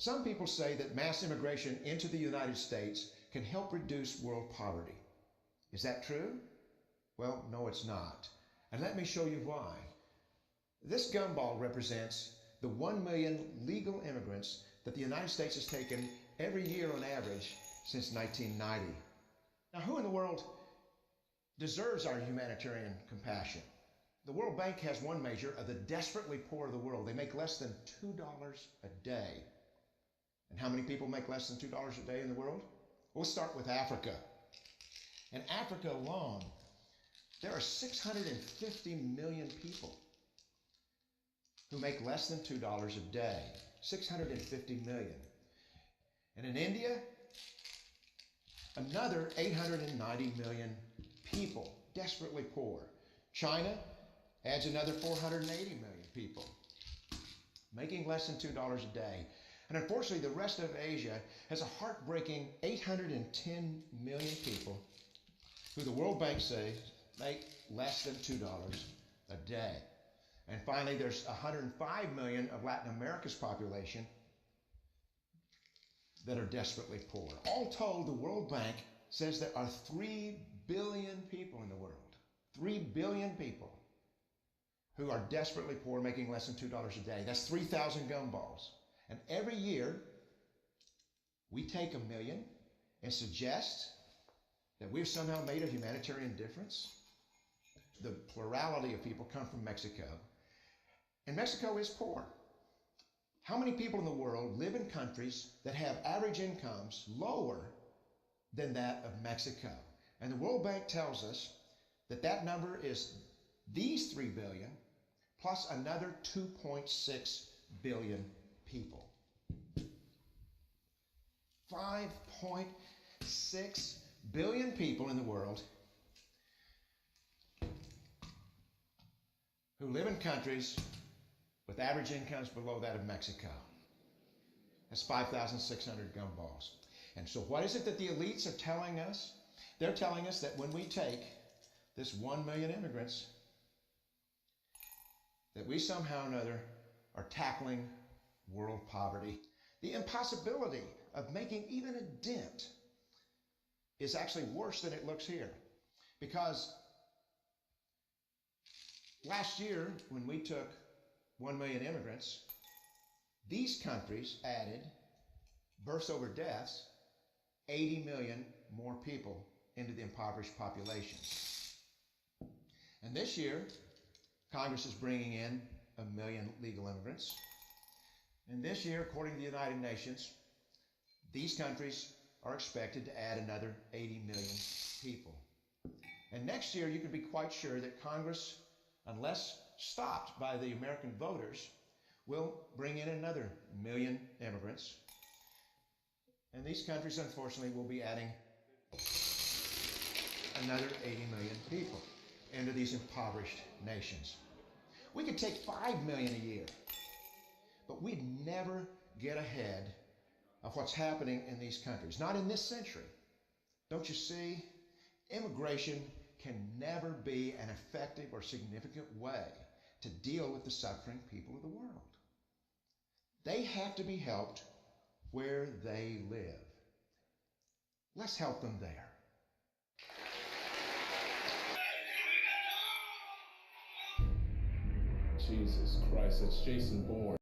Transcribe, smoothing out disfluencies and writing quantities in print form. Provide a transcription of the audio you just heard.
Some people say that mass immigration into the United States can help reduce world poverty. Is that true? Well, no, it's not. And let me show you why. This gumball represents the 1 million legal immigrants that the United States has taken every year on average since 1990. Now, who in the world deserves our humanitarian compassion? The World Bank has one measure of the desperately poor of the world. They make less than $2 a day. And how many people make less than $2 a day in the world? We'll start with Africa. In Africa alone, there are 650 million people who make less than $2 a day. 650 million. And in India, another 890 million people, desperately poor. China adds another 480 million people, making less than $2 a day. And unfortunately, the rest of Asia has a heartbreaking 810 million people who the World Bank says make less than $2 a day. And finally, there's 105 million of Latin America's population that are desperately poor. All told, the World Bank says there are 3 billion people in the world. 3 billion people who are desperately poor, making less than $2 a day. That's 3,000 gumballs. And every year, we take 1 million and suggest that we've somehow made a humanitarian difference. The plurality of people come from Mexico, and Mexico is poor. How many people in the world live in countries that have average incomes lower than that of Mexico? And the World Bank tells us that that number is these 3 billion plus another 2.6 billion people. 5.6 billion people in the world who live in countries with average incomes below that of Mexico. That's 5,600 gumballs. And so what is it that the elites are telling us? They're telling us that when we take this 1 million immigrants, that we somehow or another are tackling world poverty. The impossibility of making even a dent is actually worse than it looks here. Because last year, when we took 1 million immigrants, these countries added, births over deaths, 80 million more people into the impoverished populations. And this year, Congress is bringing in 1 million legal immigrants. And this year, according to the United Nations, these countries are expected to add another 80 million people. And next year, you can be quite sure that Congress, unless stopped by the American voters, will bring in another 1 million immigrants. And these countries, unfortunately, will be adding another 80 million people into these impoverished nations. We could take 5 million a year, but we'd never get ahead of what's happening in these countries. Not in this century. Don't you see? Immigration can never be an effective or significant way to deal with the suffering people of the world. They have to be helped where they live. Let's help them there. Jesus Christ, it's Jason Bourne.